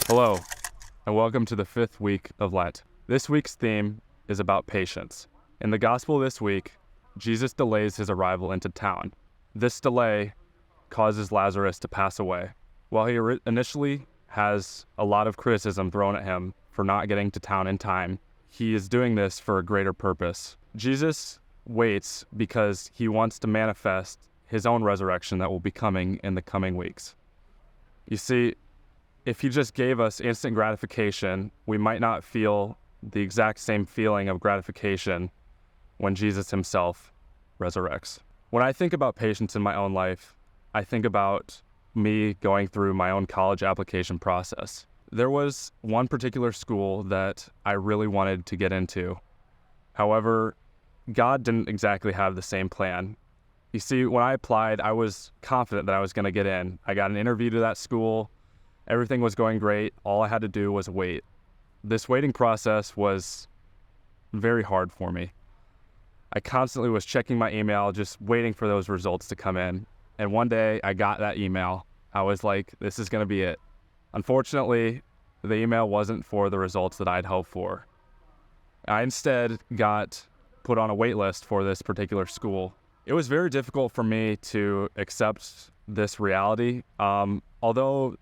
Hello, and welcome to the 5th week of Lent. This week's theme is about patience. In the gospel this week, Jesus delays his arrival into town. This delay causes Lazarus to pass away. While he initially has a lot of criticism thrown at him for not getting to town in time, he is doing this for a greater purpose. Jesus waits because he wants to manifest his own resurrection that will be coming in the coming weeks. You see, if he just gave us instant gratification, we might not feel the exact same feeling of gratification when Jesus himself resurrects. When I think about patience in my own life, I think about me going through my own college application process. There was one particular school that I really wanted to get into. However, God didn't exactly have the same plan. You see, when I applied, I was confident that I was going to get in. I got an interview to that school. Everything was going great. All I had to do was wait. This waiting process was very hard for me. I constantly was checking my email, just waiting for those results to come in. And one day I got that email. I was like, this is going to be it. Unfortunately, the email wasn't for the results that I'd hoped for. I instead got put on a wait list for this particular school. It was very difficult for me to accept this reality. Although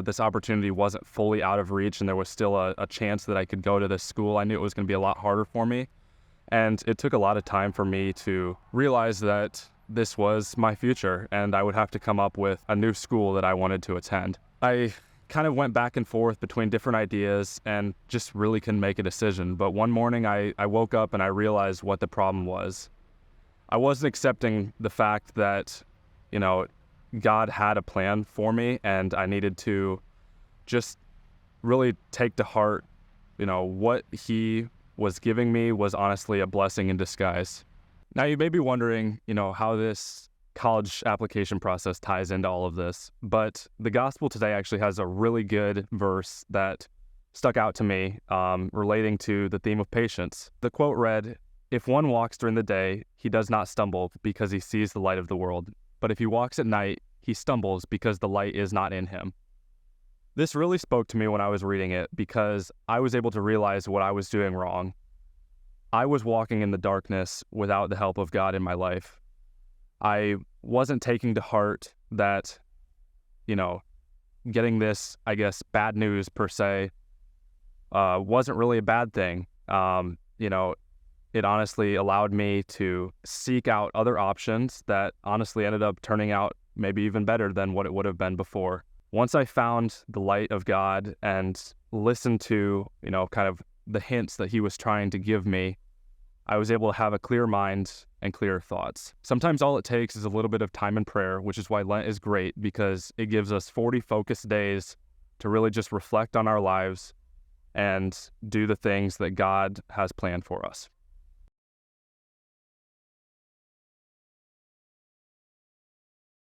this opportunity wasn't fully out of reach and there was still a chance that I could go to this school, I knew it was going to be a lot harder for me. And it took a lot of time for me to realize that this was my future and I would have to come up with a new school that I wanted to attend. I kind of went back and forth between different ideas and just really couldn't make a decision. But one morning I woke up and I realized what the problem was. I wasn't accepting the fact that, God had a plan for me and I needed to just really take to heart, what he was giving me was honestly a blessing in disguise. Now you may be wondering, how this college application process ties into all of this, but the gospel today actually has a really good verse that stuck out to me relating to the theme of patience. The quote read, "If one walks during the day, he does not stumble because he sees the light of the world. But if he walks at night, he stumbles because the light is not in him." This really spoke to me when I was reading it because I was able to realize what I was doing wrong. I was walking in the darkness without the help of God in my life. I wasn't taking to heart that, getting this, bad news per se, wasn't really a bad thing. It honestly allowed me to seek out other options that honestly ended up turning out maybe even better than what it would have been before. Once I found the light of God and listened to, kind of the hints that he was trying to give me, I was able to have a clear mind and clear thoughts. Sometimes all it takes is a little bit of time in prayer, which is why Lent is great because it gives us 40 focused days to really just reflect on our lives and do the things that God has planned for us.